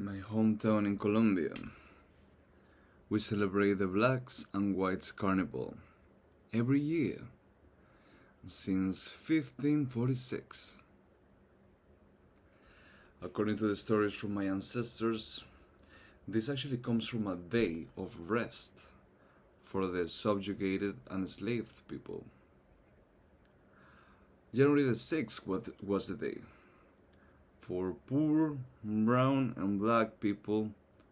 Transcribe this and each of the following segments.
my hometown in Colombia, we celebrate the Blacks and Whites Carnival every year since 1546. According to the stories from my ancestors, this actually comes from a day of rest for the subjugated and enslaved people. January the 6th was the day for poor brown and black people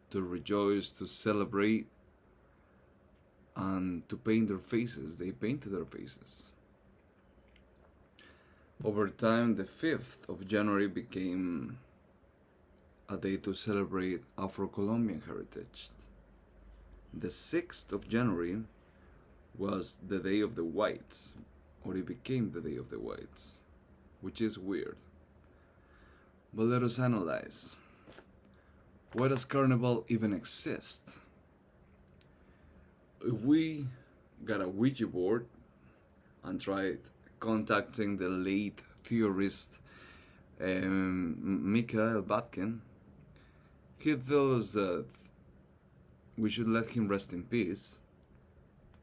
to rejoice, to celebrate, and to paint their faces. They painted their faces. Over time, the 5th of January became a day to celebrate Afro-Colombian heritage. The 6th of January was the Day of the Whites, or it became the Day of the Whites, which is weird. But let us analyze. Why does Carnival even exist? If we got a Ouija board and tried contacting the late theorist Mikhail Batkin, he'd tell us that we should let him rest in peace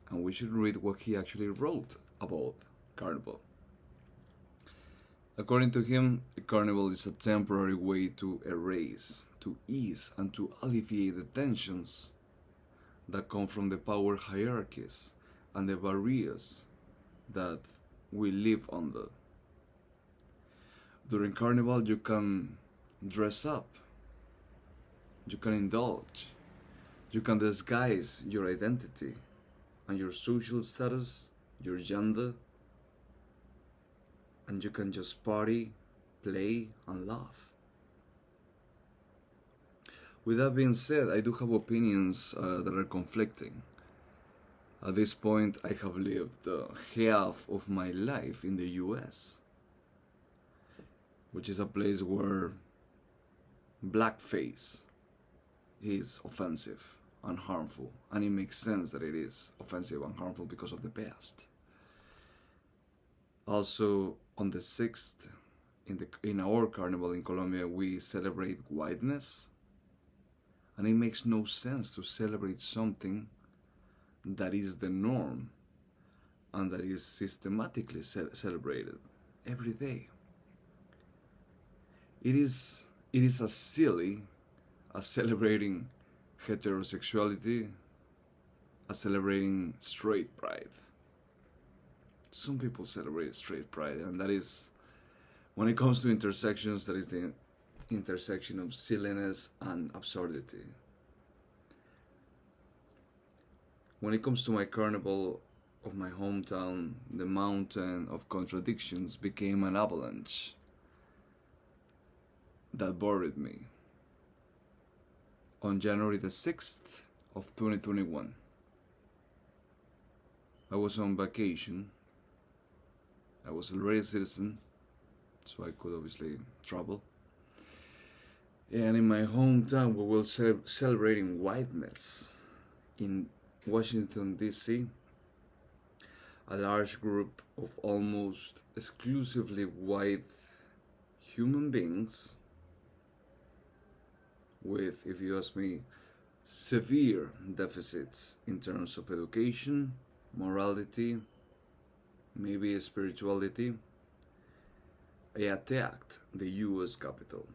and we should read what he actually wrote about Carnival. According to him, a carnival is a temporary way to erase, to ease, and to alleviate the tensions that come from the power hierarchies and the barriers that we live under. During Carnival, you can dress up, you can indulge, you can disguise your identity and your social status, your gender, and you can just party, play, and laugh. With that being said, I do have opinions that are conflicting. At this point, I have lived half of my life in the US, which is a place where blackface is offensive and harmful, and it makes sense that it is offensive and harmful because of the past. Also, on the 6th, in our carnival in Colombia, we celebrate whiteness, and it makes no sense to celebrate something that is the norm and that is systematically celebrated every day. It is as silly as celebrating heterosexuality, as celebrating straight pride. Some people celebrate straight pride, and that is, when it comes to intersections, that is the intersection of silliness and absurdity. When it comes to my carnival of my hometown, the mountain of contradictions became an avalanche that buried me. On January the 6th of 2021, I was on vacation. I was already a citizen, so I could obviously travel. And in my hometown, we were celebrating whiteness. In Washington, D.C., a large group of almost exclusively white human beings with, if you ask me, severe deficits in terms of education, morality, maybe spirituality, they attacked the US Capitol.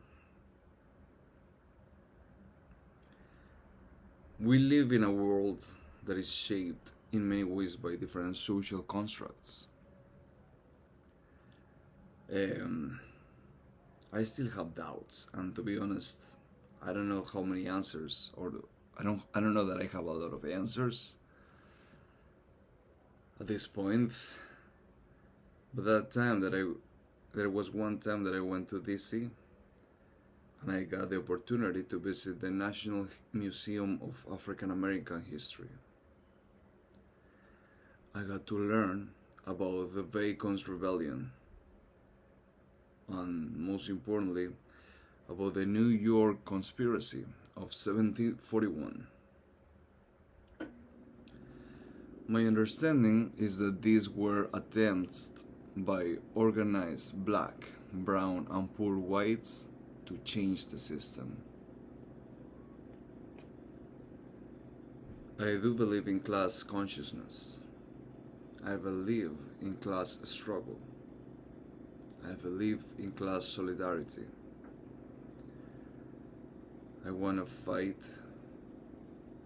We live in a world that is shaped in many ways by different social constructs. I still have doubts, and to be honest, I don't know how many answers, or I don't know that I have a lot of answers at this point. But there was one time that I went to DC, and I got the opportunity to visit the National Museum of African American History. I got to learn about the Bacon's Rebellion, and most importantly, about the New York Conspiracy of 1741. My understanding is that these were attempts by organized black, brown, and poor whites to change the system. I do believe in class consciousness. I believe in class struggle. I believe in class solidarity. I want to fight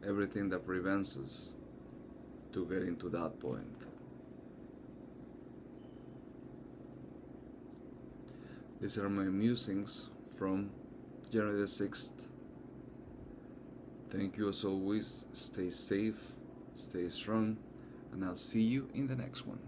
everything that prevents us to getting to that point. These are my musings from January the 6th. Thank you as always. Stay safe, stay strong, and I'll see you in the next one.